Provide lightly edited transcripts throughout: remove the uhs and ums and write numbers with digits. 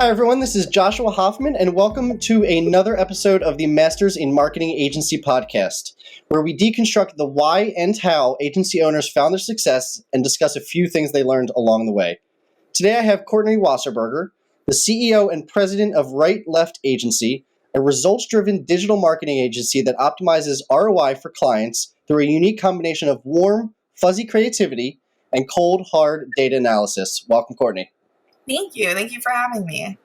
Hi, everyone. This is Joshua Hoffman, and welcome to another episode of the Masters in Marketing Agency podcast, where we deconstruct the why and how agency owners found their success and discuss a few things they learned along the way. Today, I have Courtney Wasserburger, the CEO and president of Right Left Agency, a results-driven digital marketing agency that optimizes ROI for clients through a unique combination of warm, fuzzy creativity and cold, hard data analysis. Welcome, Courtney. Thank you. Thank you for having me.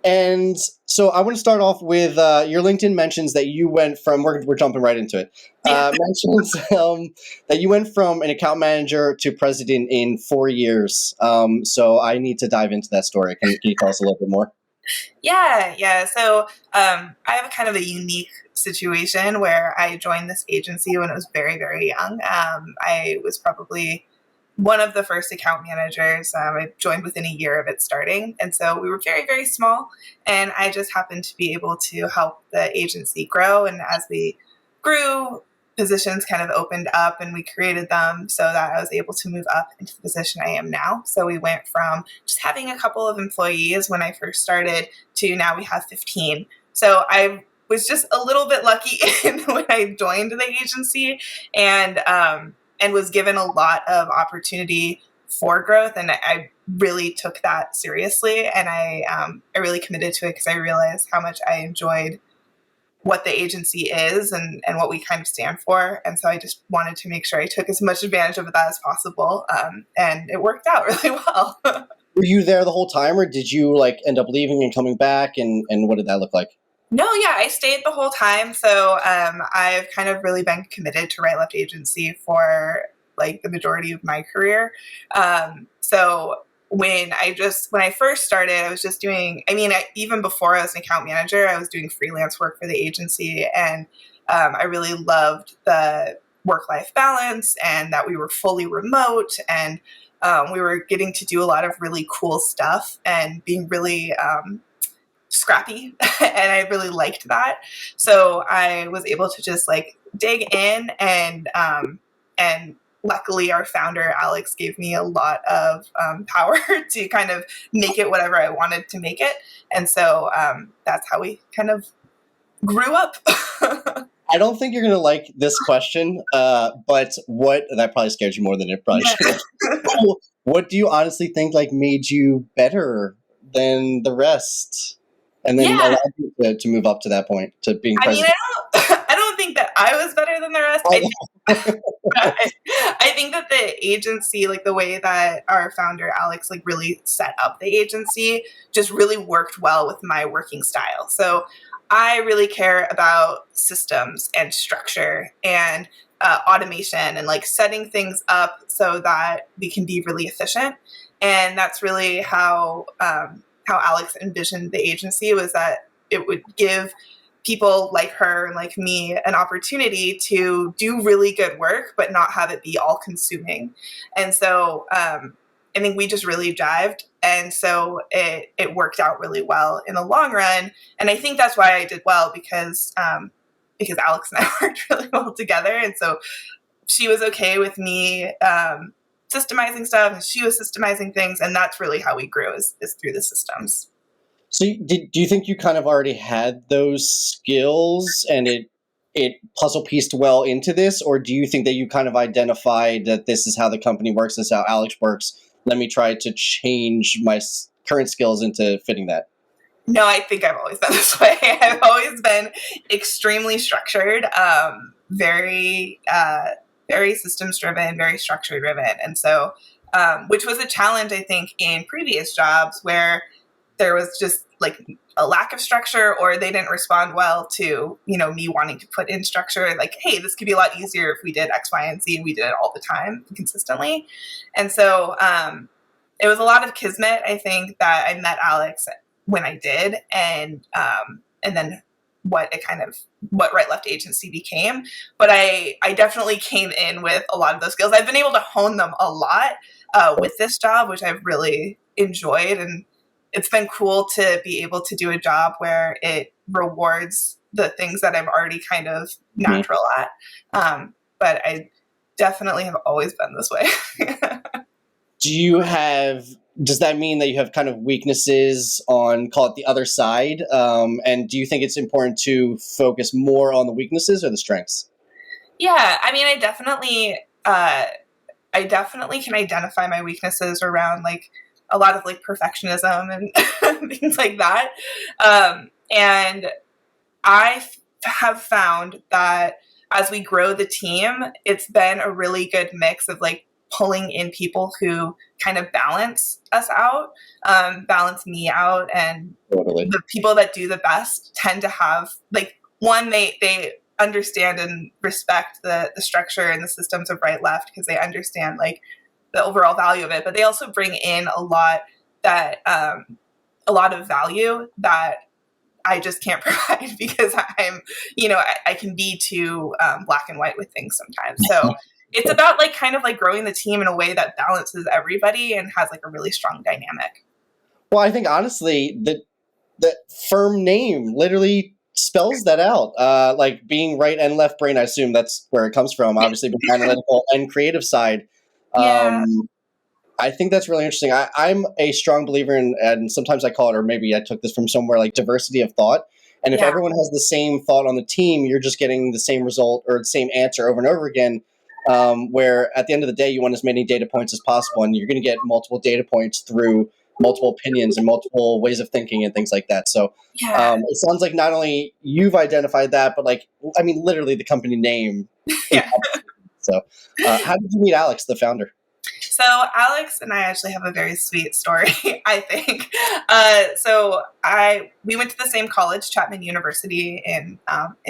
And so I want to start off with your LinkedIn mentions that you went from, we're jumping right into it, mentions that you went from an account manager to president in 4 years. So I need to dive into that story. Can you tell us a little bit more? Yeah. So I have a kind of a unique situation where I joined this agency when I was very, very young. I was probably one of the first account managers. I joined within a year of it starting. And so we were very, very small. And I just happened to be able to help the agency grow. And as we grew, positions kind of opened up and we created them so that I was able to move up into the position I am now. So we went from just having a couple of employees when I first started to now we have 15. So I was just a little bit lucky when I joined the agency and was given a lot of opportunity for growth. And I really took that seriously. And I really committed to it because I realized how much I enjoyed what the agency is and what we kind of stand for. And so I just wanted to make sure I took as much advantage of that as possible. And it worked out really well. Were you there the whole time, or did you end up leaving and coming back? And what did that look like? No, yeah, I stayed the whole time. So I've kind of really been committed to Right Left Agency for the majority of my career. So when I first started, I was just doing, even before I was an account manager, I was doing freelance work for the agency. And I really loved the work-life balance and that we were fully remote and we were getting to do a lot of really cool stuff and being really scrappy. And I really liked that. So I was able to just dig in and luckily our founder, Alex, gave me a lot of power to kind of make it whatever I wanted to make it. And so that's how we kind of grew up. I don't think you're going to like this question, but that probably scared you more than it probably should. What do you honestly think made you better than the rest? And then allowed you to move up to that point, to being president. I don't think that I was better than the rest. I think that the agency, the way that our founder, Alex, really set up the agency just really worked well with my working style. So I really care about systems and structure and automation and setting things up so that we can be really efficient. And that's really how Alex envisioned the agency, was that it would give people like her and like me an opportunity to do really good work, but not have it be all consuming. And so I think we just really jived. And so it worked out really well in the long run. And I think that's why I did well because Alex and I worked really well together. And so she was okay with me systemizing stuff and she was systemizing things. And that's really how we grew is through the systems. So do you think you kind of already had those skills and it puzzle pieced well into this? Or do you think that you kind of identified that this is how the company works, this is how Alex works? Let me try to change my current skills into fitting that. No, I think I've always been this way. I've always been extremely structured, very systems driven, very structure driven. And so, which was a challenge, I think, in previous jobs where there was just a lack of structure or they didn't respond well to, me wanting to put in structure. Hey, this could be a lot easier if we did X, Y, and Z and we did it all the time consistently. And so it was a lot of kismet, I think, that I met Alex when I did. And then what Right Left Agency became. But I definitely came in with a lot of those skills. I've been able to hone them a lot with this job, which I've really enjoyed. And it's been cool to be able to do a job where it rewards the things that I'm already kind of natural at. But I definitely have always been this way. Do you have does that mean that you have kind of weaknesses on, call it, the other side? And do you think it's important to focus more on the weaknesses or the strengths? Yeah, I mean, I definitely can identify my weaknesses around like a lot of like perfectionism and things like that. And have found that as we grow the team, it's been a really good mix of like pulling in people who kind of balance us out, balance me out, and Totally. the people that do the best tend to have like one they understand and respect the structure and the systems of right left because they understand like the overall value of it, but they also bring in that a lot of value that I just can't provide because I'm, I can be too black and white with things sometimes. So it's about like kind of like growing the team in a way that balances everybody and has like a really strong dynamic. Well, I think honestly, the firm name literally spells that out. Like being right and left brain, I assume that's where it comes from. Obviously, the analytical and creative side. Yeah. I think that's really interesting. I'm a strong believer in, and sometimes I call it, or maybe I took this from somewhere, like diversity of thought. And if Yeah. everyone has the same thought on the team, you're just getting the same result or the same answer over and over again. Where at the end of the day, you want as many data points as possible, and you're going to get multiple data points through multiple opinions and multiple ways of thinking and things like that. So Yeah. it sounds like not only you've identified that, but like, I mean, literally the company name. Yeah. So how did you meet Alex, the founder? So Alex and I actually have a very sweet story, I think. We went to the same college, Chapman University in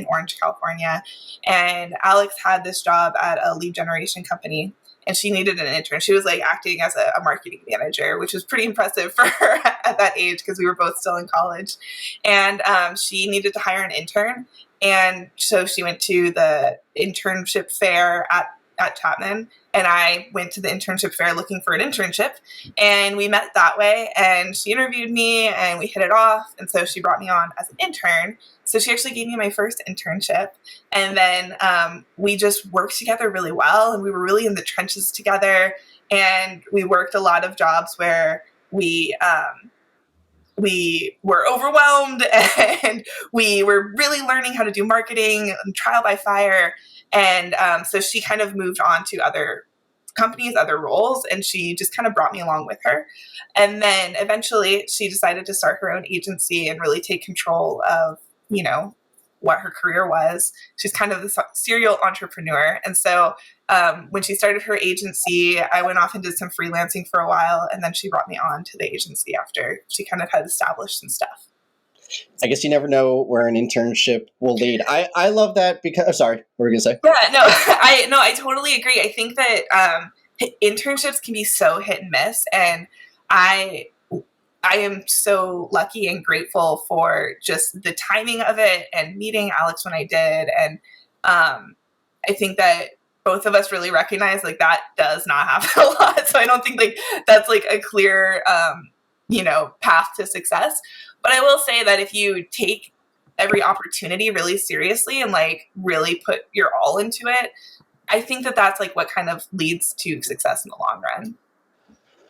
Orange, California, and Alex had this job at a lead generation company, and she needed an intern. She was like acting as a marketing manager, which was pretty impressive for her at that age because we were both still in college, and she needed to hire an intern, and so she went to the internship fair at Chapman, and I went to the internship fair looking for an internship, and we met that way, and she interviewed me and we hit it off, and so she brought me on as an intern. So she actually gave me my first internship, and then we just worked together really well, and we were really in the trenches together, and we worked a lot of jobs where we were overwhelmed and we were really learning how to do marketing and trial by fire. And so she kind of moved on to other companies, other roles, and she just kind of brought me along with her. And then eventually she decided to start her own agency and really take control of, what her career was. She's kind of this serial entrepreneur. And so when she started her agency, I went off and did some freelancing for a while, and then she brought me on to the agency after she kind of had established some stuff. I guess you never know where an internship will lead. I love that because, oh, sorry, what were you going to say? Yeah, I totally agree. I think that internships can be so hit and miss, and I am so lucky and grateful for just the timing of it and meeting Alex when I did. And I think that both of us really recognize like that does not happen a lot. So I don't think like that's like a clear, path to success. But I will say that if you take every opportunity really seriously and like really put your all into it, I think that that's like what kind of leads to success in the long run.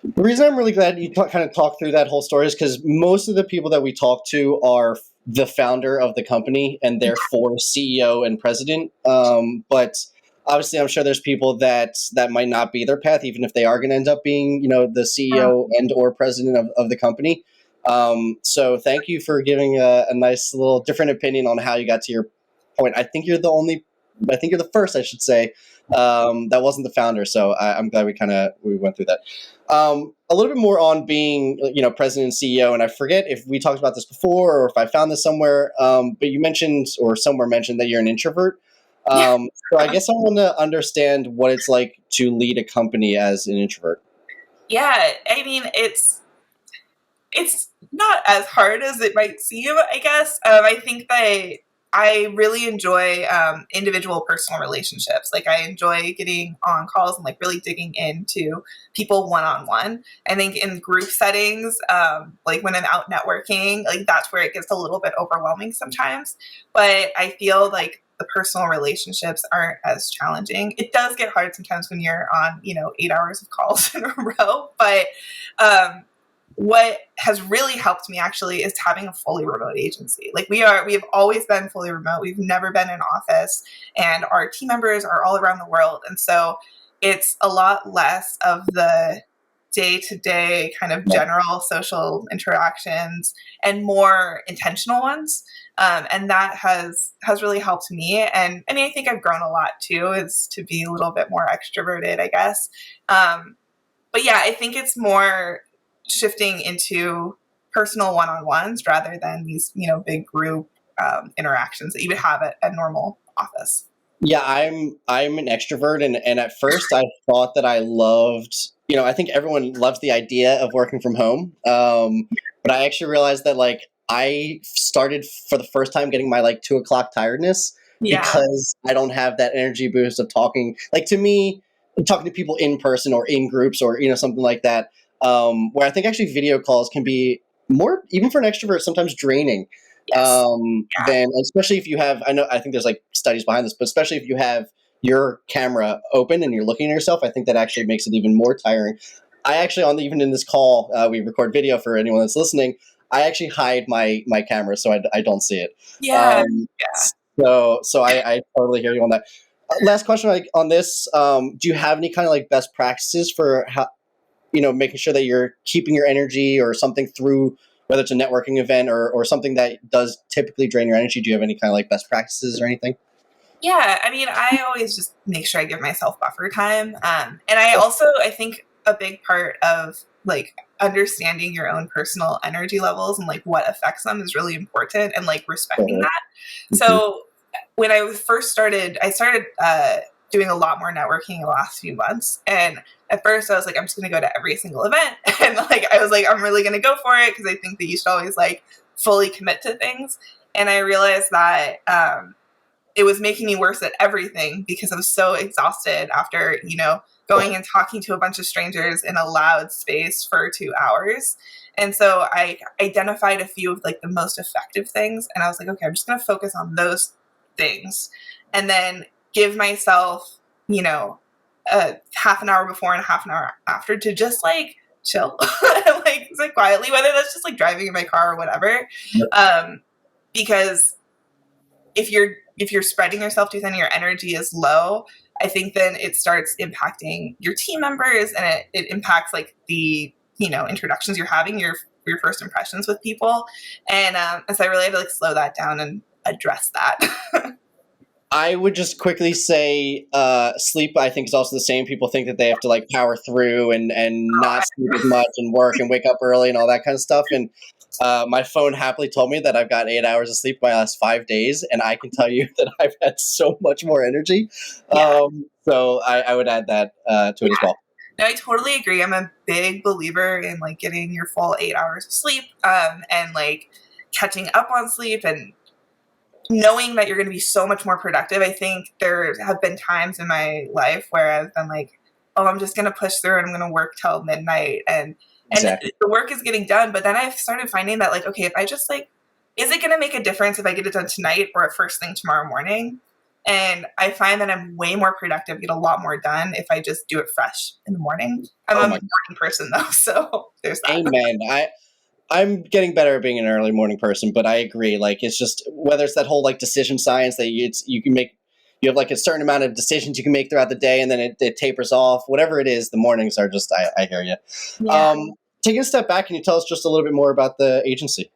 The reason I'm really glad you kind of talk through that whole story is because most of the people that we talk to are the founder of the company and therefore CEO and president. But obviously, I'm sure there's people that might not be their path, even if they are going to end up being, the CEO and or president of the company. So thank you for giving a nice little different opinion on how you got to your point. I think you're the first, I should say, that wasn't the founder. So I'm glad we went through that. A little bit more on being, president and CEO. And I forget if we talked about this before or if I found this somewhere, but you mentioned or somewhere mentioned that you're an introvert. So I guess I want to understand what it's like to lead a company as an introvert. Yeah, I mean, it's not as hard as it might seem, I guess. I think that I really enjoy individual personal relationships. Like I enjoy getting on calls and like really digging into people one-on-one. I think in group settings, like when I'm out networking, like that's where it gets a little bit overwhelming sometimes. But I feel like the personal relationships aren't as challenging. It does get hard sometimes when you're on, 8 hours of calls in a row, but what has really helped me actually is having a fully remote agency. Like we have always been fully remote. We've never been in office, and our team members are all around the world. And so it's a lot less of the day-to-day kind of general social interactions and more intentional ones. And that has really helped me. And I mean, I think I've grown a lot too, is to be a little bit more extroverted, I guess. But yeah, I think it's more shifting into personal one-on-ones rather than these, big group interactions that you would have at a normal office. Yeah, I'm an extrovert, and at first I thought that I loved, I think everyone loves the idea of working from home. But I actually realized that like I started for the first time getting my like 2 o'clock tiredness because I don't have that energy boost of talking. Like to me, talking to people in person or in groups or something like that, where I think actually video calls can be more, even for an extrovert, sometimes draining. Yes. Then especially if you have, I think there's like studies behind this, but especially if you have your camera open and you're looking at yourself, I think that actually makes it even more tiring. I actually, even in this call, we record video for anyone that's listening. I actually hide my camera so I don't see it. Yeah. So I totally hear you on that. Last question on this. Do you have any kind of like best practices for how, making sure that you're keeping your energy or something through, whether it's a networking event or something that does typically drain your energy? Do you have any kind of like best practices or anything? Yeah, I mean, I always just make sure I give myself buffer time. And I think a big part of like understanding your own personal energy levels and like what affects them is really important, and like respecting that. Mm-hmm. So when I first started, I started doing a lot more networking in the last few months. And at first I was like, I'm just going to go to every single event. And like, I was like, I'm really going to go for it, because I think that you should always like fully commit to things. And I realized that it was making me worse at everything, because I was so exhausted after, going and talking to a bunch of strangers in a loud space for 2 hours. And so I identified a few of like the most effective things. And I was like, okay, I'm just going to focus on those things, and then give myself, a half an hour before and a half an hour after to just like chill, like sit quietly, whether that's just like driving in my car or whatever. Because if you're spreading yourself too thin and your energy is low, I think then it starts impacting your team members, and it impacts like the, introductions you're having, your first impressions with people. And so I really had to like slow that down and address that. I would just quickly say sleep, I think, is also the same. People think that they have to like power through and not sleep as much and work and wake up early and all that kind of stuff. And my phone happily told me that I've got 8 hours of sleep my last 5 days, and I can tell you that I've had so much more energy. So I would add that to it as well. No, I totally agree. I'm a big believer in like getting your full 8 hours of sleep, and like catching up on sleep, and knowing that you're going to be so much more productive. I think there have been times in my life where I've been like, oh, I'm just going to push through and I'm going to work till midnight. And Exactly. the work is getting done. But then I've started finding that like, okay, if I just like, is it going to make a difference if I get it done tonight or at first thing tomorrow morning? And I find that I'm way more productive, get a lot more done if I just do it fresh in the morning. I'm a morning person though, so there's that. Amen. I'm getting better at being an early morning person, but I agree. Like, it's just, whether it's that whole like decision science that you can make, you have like a certain amount of decisions you can make throughout the day, and then it tapers off. Whatever it is, the mornings are just, I hear you. Yeah. Taking a step back, can you tell us just a little bit more about the agency?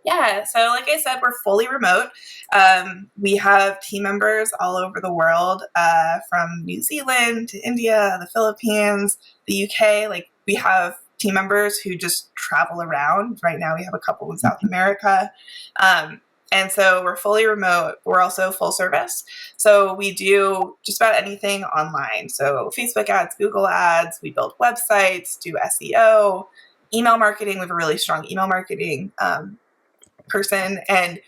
Yeah, so like I said, we're fully remote. We have team members all over the world, from New Zealand to India, the Philippines, the UK. Like, we have team members who just travel around. Right now we have a couple in South America. And so we're fully remote. We're also full service. So we do just about anything online. So Facebook ads, Google ads, we build websites, do SEO, email marketing. We have a really strong email marketing person, and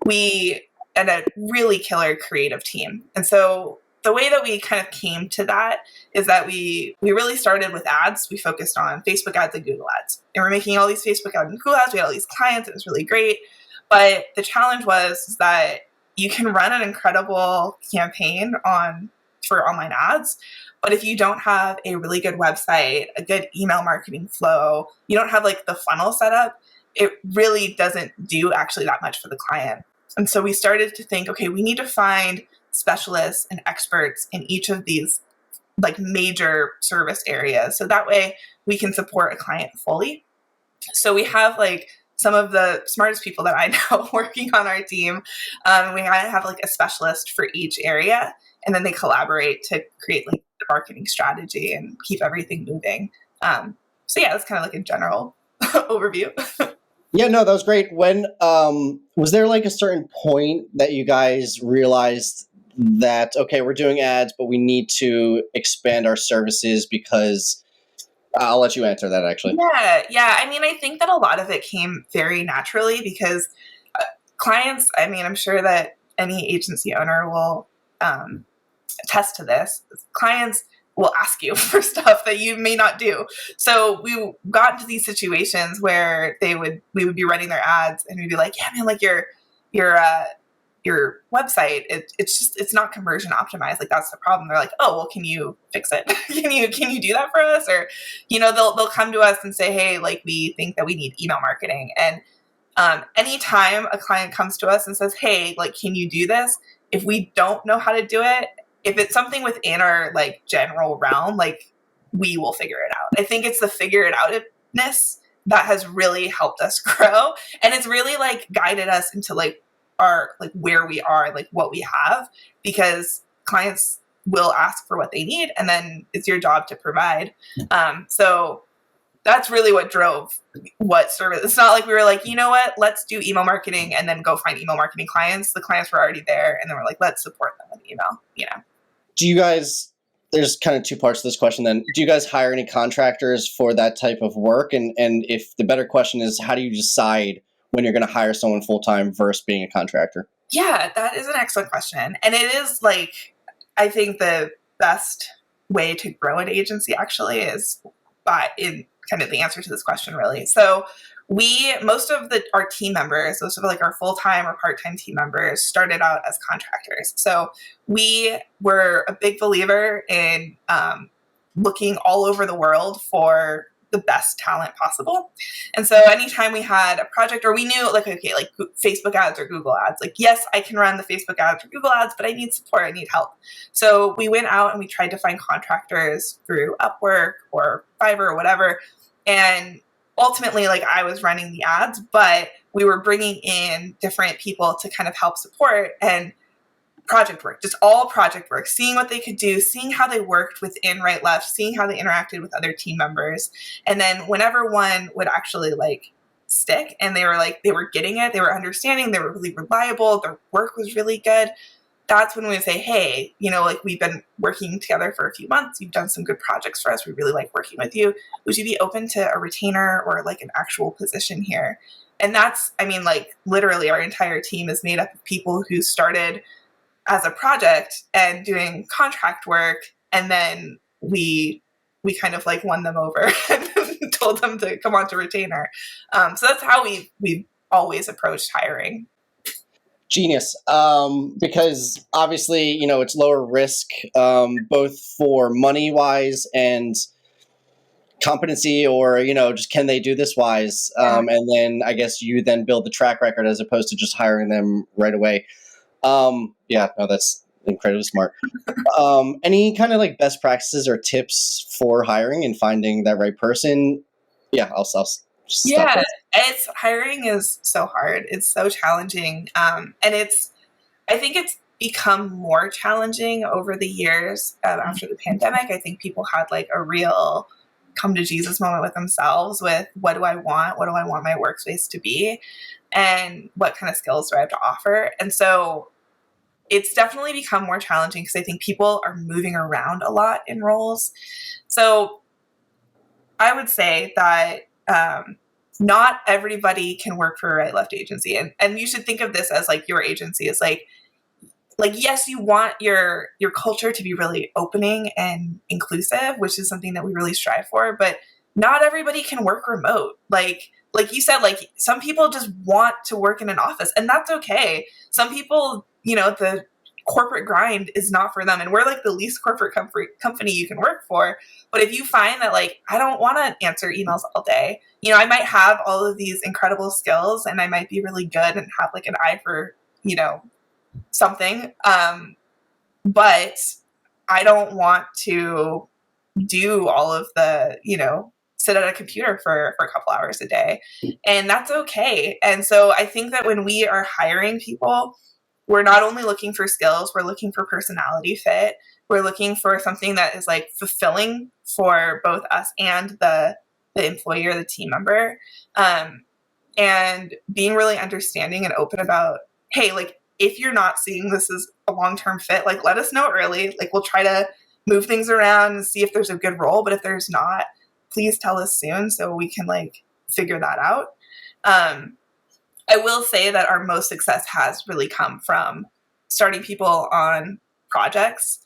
a really killer creative team. And so the way that we kind of came to that is that we really started with ads. We focused on Facebook ads and Google ads, and we're making all these Facebook ads and Google ads. We had all these clients. It was really great. But the challenge was that you can run an incredible campaign on for online ads. But if you don't have a really good website, a good email marketing flow, you don't have like the funnel set up, it really doesn't do actually that much for the client. And so we started to think, okay, we need to find specialists and experts in each of these like major service areas. So that way we can support a client fully. So we have like some of the smartest people that I know working on our team. We have like a specialist for each area, and then they collaborate to create like the marketing strategy and keep everything moving. So yeah, that's kind of like a general overview. Yeah, no, that was great. When was there like a certain point that you guys realized that, okay, we're doing ads, but we need to expand our services? Because I'll let you answer that actually. Yeah. I mean, I think that a lot of it came very naturally because clients, I mean, I'm sure that any agency owner will attest to this. Clients will ask you for stuff that you may not do. So we got into these situations where we would be running their ads and we'd be like, yeah, man, like your website, it's not conversion optimized. Like that's the problem. They're like, oh, well, can you fix it? can you do that for us? Or, they'll come to us and say, hey, like we think that we need email marketing. And anytime a client comes to us and says, hey, like, can you do this? If we don't know how to do it, if it's something within our like general realm, like we will figure it out. I think it's the figure it outness that has really helped us grow. And it's really like guided us into like our, like where we are, like what we have, because clients will ask for what they need and then it's your job to provide. So that's really what drove what service. It's not like we were like, you know what, let's do email marketing and then go find email marketing clients. The clients were already there and then we're like, let's support them with email, Do you guys, there's kind of two parts to this question then. Do you guys hire any contractors for that type of work? And if the better question is, how do you decide when you're going to hire someone full-time versus being a contractor? Yeah, that is an excellent question. And it is like, I think the best way to grow an agency actually is in kind of the answer to this question, really. So most of our team members, most of like our full-time or part-time team members started out as contractors. So we were a big believer in looking all over the world for the best talent possible. And so anytime we had a project or we knew like, okay, like Facebook ads or Google ads, like, yes, I can run the Facebook ads or Google ads, but I need support. I need help. So we went out and we tried to find contractors through Upwork or Fiverr or whatever. And ultimately, like I was running the ads, but we were bringing in different people to kind of help support and project work, just all project work, seeing what they could do, seeing how they worked within Right Left, seeing how they interacted with other team members. And then whenever one would actually like stick and they were getting it, they were understanding, they were really reliable, their work was really good, that's when we would say, hey, like we've been working together for a few months, you've done some good projects for us, we really like working with you, would you be open to a retainer or like an actual position here? And that's, I mean, like literally our entire team is made up of people who started as a project and doing contract work, and then we kind of like won them over and told them to come on to retainer. So that's how we've always approached hiring. Genius. Because obviously, it's lower risk, both for money wise and competency, or, just can they do this wise? And then I guess you then build the track record as opposed to just hiring them right away. Yeah, no, that's incredibly smart. Any kind of like best practices or tips for hiring and finding that right person? Yeah, I'll stop there. Hiring is so hard. It's so challenging. And I think it's become more challenging over the years after the pandemic. I think people had like a real come to Jesus moment with themselves with what do I want? What do I want my workspace to be? And what kind of skills do I have to offer? And so it's definitely become more challenging because I think people are moving around a lot in roles. So I would say that not everybody can work for a Right Left agency. And you should think of this as like your agency is like, yes, you want your culture to be really opening and inclusive, which is something that we really strive for, but not everybody can work remote. Like you said, like some people just want to work in an office, and that's okay. Some people, the corporate grind is not for them. And we're like the least corporate company you can work for. But if you find that like, I don't want to answer emails all day, you know, I might have all of these incredible skills and I might be really good and have like an eye for, you know, something. But I don't want to do all of the, you know, sit at a computer for a couple hours a day. And that's okay. And so I think that when we are hiring people, we're not only looking for skills, we're looking for personality fit. We're looking for something that is like fulfilling for both us and the employee or the team member. And being really understanding and open about, hey, like, if you're not seeing this as a long-term fit, like, let us know early. Like, we'll try to move things around and see if there's a good role. But if there's not, please tell us soon so we can like figure that out. I will say that our most success has really come from starting people on projects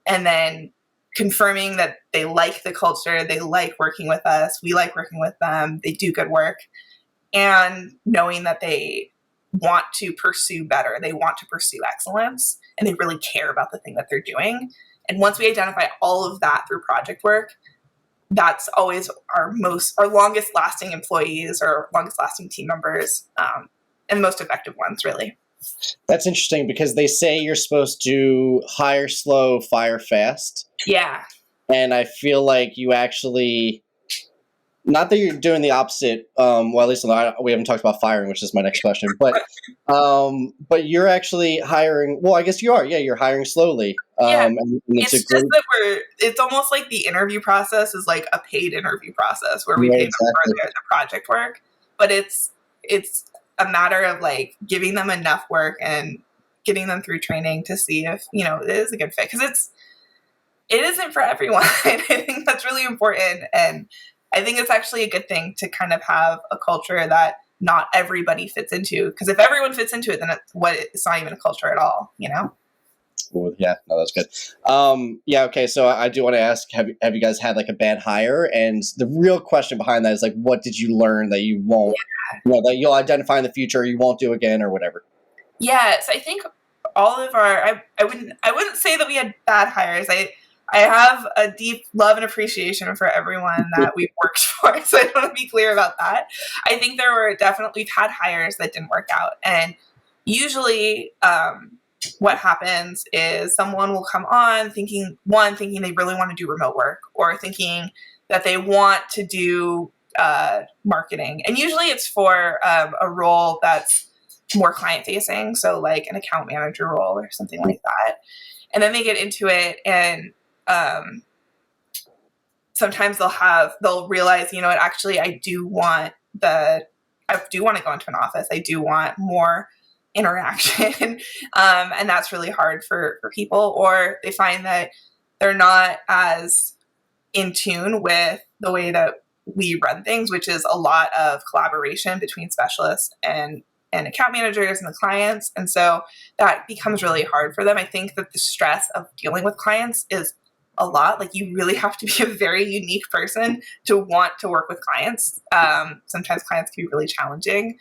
and then confirming that they like the culture, they like working with us, we like working with them, they do good work, and knowing that they want to pursue better, they want to pursue excellence, and they really care about the thing that they're doing. And once we identify all of that through project work, that's always our longest lasting employees or longest lasting team members, and most effective ones, really. That's interesting because they say you're supposed to hire slow, fire fast. Yeah. And I feel like you actually, not that you're doing the opposite. Well, at least we haven't talked about firing, which is my next question. But you're actually hiring. Well, I guess you are. Yeah, you're hiring slowly. Yeah. And it's just that it's almost like the interview process is like a paid interview process where we pay them for the project work. But it's a matter of like giving them enough work and getting them through training to see if, you know, it is a good fit. Because it isn't for everyone. I think that's really important. And I think it's actually a good thing to kind of have a culture that not everybody fits into. Because if everyone fits into it, then it's not even a culture at all, you know? Well, yeah, no, that's good. Yeah, okay. So I do want to ask: have you guys had like a bad hire? And the real question behind that is like, what did you learn that you won't, that you'll identify in the future, you won't do again, or whatever? Yeah, so I think all of our, I wouldn't say that we had bad hires. I have a deep love and appreciation for everyone that we've worked for, so I want to be clear about that. I think we've had hires that didn't work out, and usually, what happens is someone will come on thinking they really want to do remote work, or thinking that they want to do marketing. And usually it's for a role that's more client facing. So like an account manager role or something like that. And then they get into it and sometimes they'll realize, you know what, actually I do want to go into an office. I do want more interaction. And that's really hard for people, or they find that they're not as in tune with the way that we run things, which is a lot of collaboration between specialists and account managers and the clients. And so that becomes really hard for them. I think that the stress of dealing with clients is a lot. Like, you really have to be a very unique person to want to work with clients. Sometimes clients can be really challenging.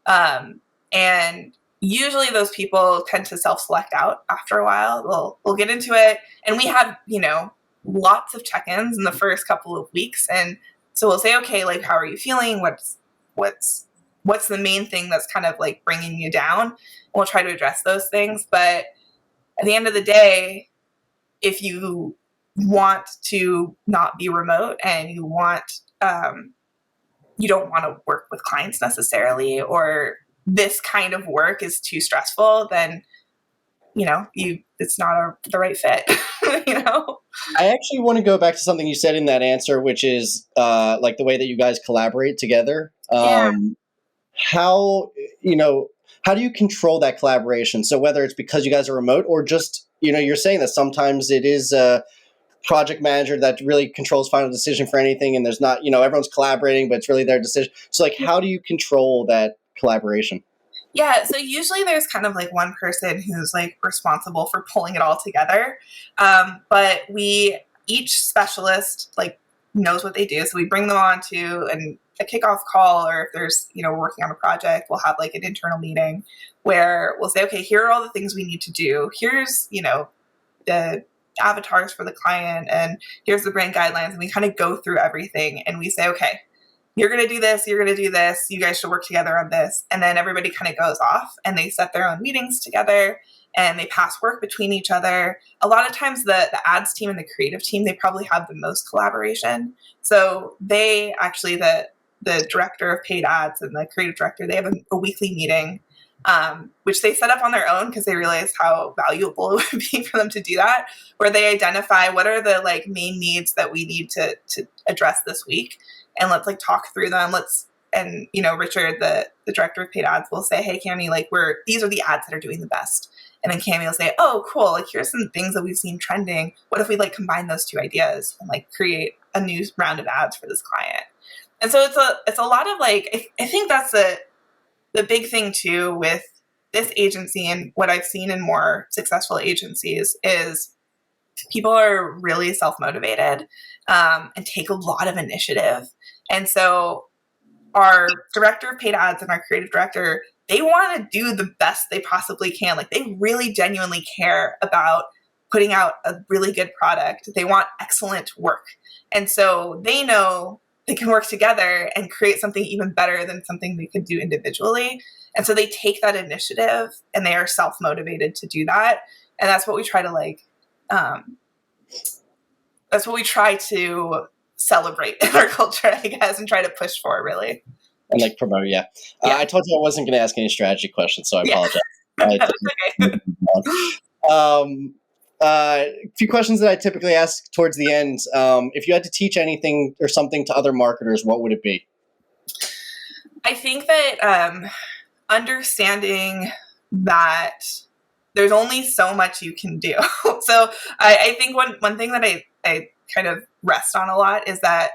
And usually those people tend to self-select out after a while. We'll get into it. And we have, you know, lots of check-ins in the first couple of weeks. And so we'll say, okay, like, how are you feeling? What's the main thing that's kind of like bringing you down? And we'll try to address those things. But at the end of the day, if you want to not be remote and you don't want to work with clients necessarily, or this kind of work is too stressful, then, you know, it's not the right fit, you know? I actually want to go back to something you said in that answer, which is like the way that you guys collaborate together. How do you control that collaboration? So whether it's because you guys are remote, or just, you know, you're saying that sometimes it is a project manager that really controls final decision for anything, and there's not, you know, everyone's collaborating, but it's really their decision. So like, how do you control that collaboration? Yeah, so usually there's kind of like one person who's like responsible for pulling it all together. But each specialist, like, knows what they do. So we bring them on to a kickoff call, or if there's, we're working on a project, we'll have like an internal meeting where we'll say, okay, here are all the things we need to do. Here's, the avatars for the client, and here's the brand guidelines. And we kind of go through everything and we say, okay, you're going to do this, you're going to do this, you guys should work together on this. And then everybody kind of goes off and they set their own meetings together and they pass work between each other. A lot of times the ads team and the creative team, they probably have the most collaboration. So they actually, the director of paid ads and the creative director, they have a weekly meeting, which they set up on their own because they realized how valuable it would be for them to do that, where they identify what are the like main needs that we need to address this week. And let's like talk through them. Richard, the director of paid ads, will say, hey, Cami, like these are the ads that are doing the best. And then Cami will say, oh, cool. Like here's some things that we've seen trending. What if we like combine those two ideas and like create a new round of ads for this client? And so it's a lot of like, I think that's the big thing too with this agency and what I've seen in more successful agencies is people are really self-motivated and take a lot of initiative. And so our director of paid ads and our creative director, they want to do the best they possibly can. Like they really genuinely care about putting out a really good product. They want excellent work. And so they know they can work together and create something even better than something they could do individually. And so they take that initiative and they are self-motivated to do that. And that's what we try to that's what we try to celebrate in our culture, I guess, and try to push for, really. And like promote, yeah. I told you I wasn't going to ask any strategy questions, so I apologize. That's okay. A few questions that I typically ask towards the end. If you had to teach anything or something to other marketers, what would it be? I think that understanding that there's only so much you can do. So I think one thing that I kind of rest on a lot is that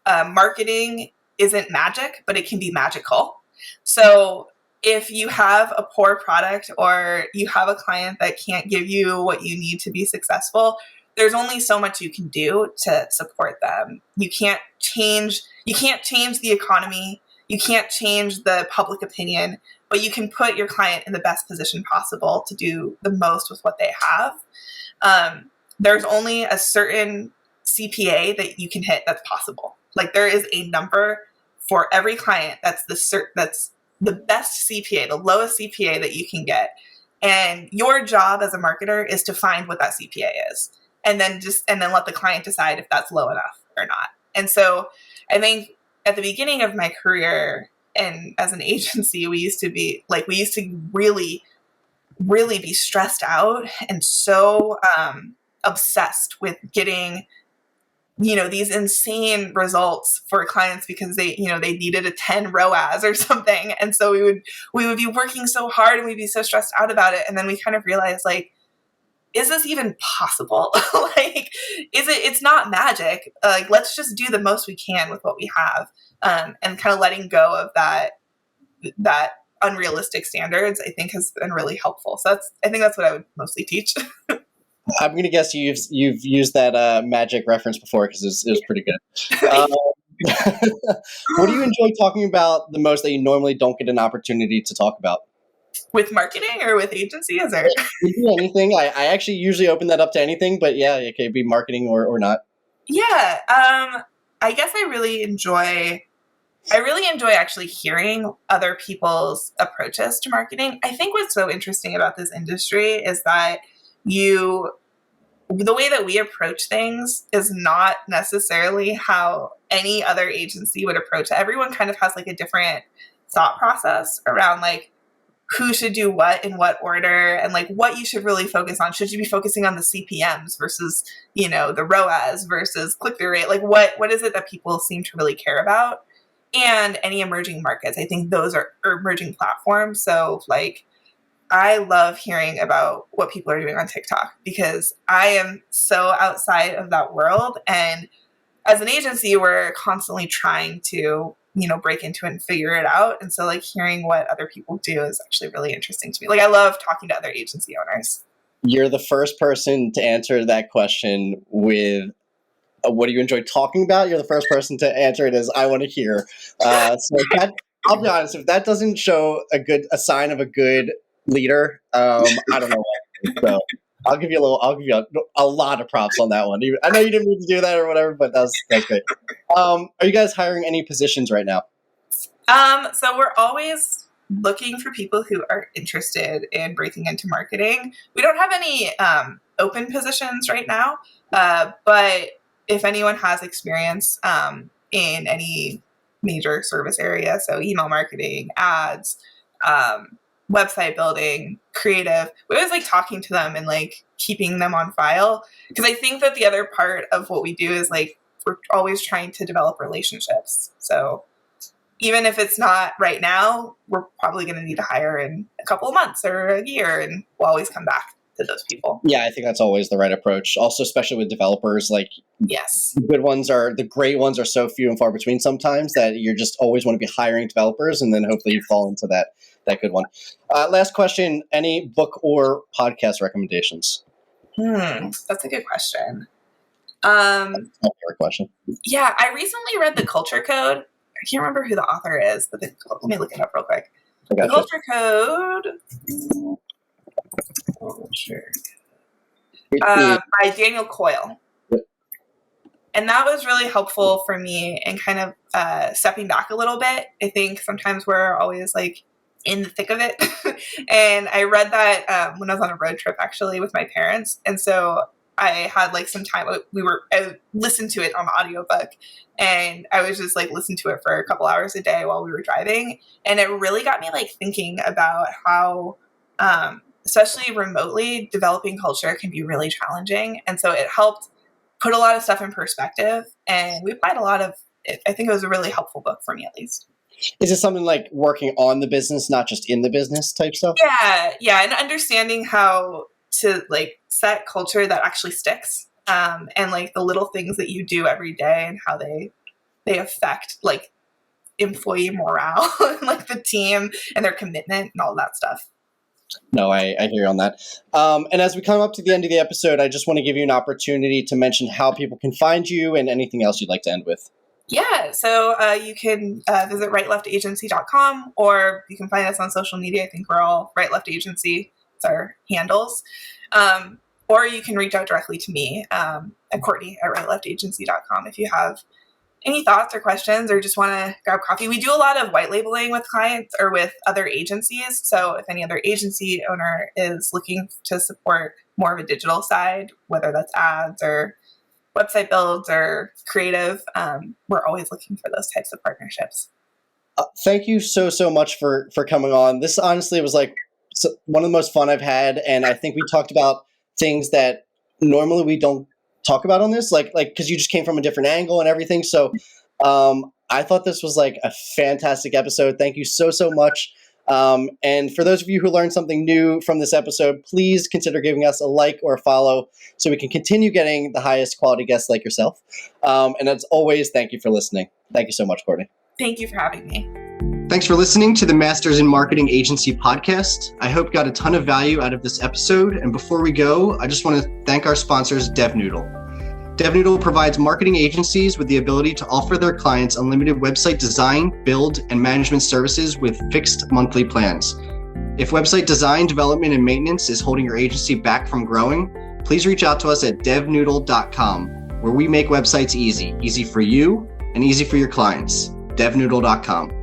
marketing isn't magic, but it can be magical. So if you have a poor product or you have a client that can't give you what you need to be successful, there's only so much you can do to support them. You can't change the economy. You can't change the public opinion, but you can put your client in the best position possible to do the most with what they have. There's only a certain CPA that you can hit that's possible. Like there is a number for every client that's the best CPA, the lowest CPA that you can get. And your job as a marketer is to find what that CPA is. And then let the client decide if that's low enough or not. And so I think at the beginning of my career and as an agency, we used to really, really be stressed out and so obsessed with getting these insane results for clients because they needed a 10 ROAS or something. And so we would be working so hard and we'd be so stressed out about it. And then we kind of realized, like, is this even possible? Like, it's not magic. Like, let's just do the most we can with what we have. And kind of letting go of that unrealistic standards, I think has been really helpful. So I think that's what I would mostly teach. I'm going to guess you've used that magic reference before because it was pretty good. What do you enjoy talking about the most that you normally don't get an opportunity to talk about? With marketing or with agencies? Or anything. I actually usually open that up to anything, but yeah, it could be marketing or not. Yeah. I guess I really enjoy actually hearing other people's approaches to marketing. I think what's so interesting about this industry is that the way that we approach things is not necessarily how any other agency would approach it. Everyone kind of has like a different thought process around like who should do what in what order and like what you should really focus on. Should you be focusing on the CPMs versus, the ROAS versus click-through rate? Like what is it that people seem to really care about? And any emerging markets. I think those are emerging platforms. So like, I love hearing about what people are doing on TikTok because I am so outside of that world. And as an agency, we're constantly trying to, break into it and figure it out. And so like hearing what other people do is actually really interesting to me. Like I love talking to other agency owners. You're the first person to answer that question with what do you enjoy talking about? You're the first person to answer it as I want to hear. I'll be honest, if that doesn't show a sign of a good leader, I don't know. So I'll give you a lot of props on that one. I know you didn't mean to do that or whatever, but that's great. Are you guys hiring any positions right now? So we're always looking for people who are interested in breaking into marketing. We don't have any open positions right now, but if anyone has experience in any major service area, so email marketing, ads, website building, creative, we always like talking to them and like keeping them on file, because I think that the other part of what we do is like we're always trying to develop relationships. So even if it's not right now, we're probably going to need to hire in a couple of months or a year, and we'll always come back to those people. Yeah, I think that's always the right approach. Also, especially with developers, like yes, the great ones are so few and far between sometimes that you just always want to be hiring developers, and then hopefully you fall into that good one. Last question, any book or podcast recommendations? That's a good question. That's my favorite question. Yeah, I recently read The Culture Code. I can't remember who the author is, but let me look it up real quick. The Culture Code by Daniel Coyle. Yep. And that was really helpful for me in kind of stepping back a little bit. I think sometimes we're always like in the thick of it. And I read that when I was on a road trip actually with my parents. And so I had like some time, I listened to it on the audiobook, and I was just like listening to it for a couple hours a day while we were driving. And it really got me like thinking about how, especially remotely, developing culture can be really challenging. And so it helped put a lot of stuff in perspective, and we applied a lot of it. I think it was a really helpful book for me, at least. Is it something like working on the business, not just in the business type stuff? Yeah. And understanding how to like set culture that actually sticks, and like the little things that you do every day and how they affect like employee morale and like the team and their commitment and all that stuff. No, I hear you on that. And as we come up to the end of the episode, I just want to give you an opportunity to mention how people can find you and anything else you'd like to end with. Yeah, so you can visit rightleftagency.com, or you can find us on social media. I think we're all Right Left Agency. It's our handles. Or you can reach out directly to me at Courtney at rightleftagency.com if you have any thoughts or questions or just want to grab coffee. We do a lot of white labeling with clients or with other agencies. So if any other agency owner is looking to support more of a digital side, whether that's ads or website builds or creative, we're always looking for those types of partnerships. Thank you so much for coming on. This honestly was like one of the most fun I've had, and I think we talked about things that normally we don't talk about on this, like because you just came from a different angle and everything. So I thought this was like a fantastic episode. Thank you so much. And for those of you who learned something new from this episode, please consider giving us a like or a follow so we can continue getting the highest quality guests like yourself. And as always, thank you for listening. Thank you so much, Courtney. Thank you for having me. Thanks for listening to the Masters in Marketing Agency podcast. I hope you got a ton of value out of this episode. And before we go, I just want to thank our sponsors, DevNoodle. DevNoodle provides marketing agencies with the ability to offer their clients unlimited website design, build, and management services with fixed monthly plans. If website design, development, and maintenance is holding your agency back from growing, please reach out to us at devnoodle.com, where we make websites easy for you and easy for your clients. devnoodle.com.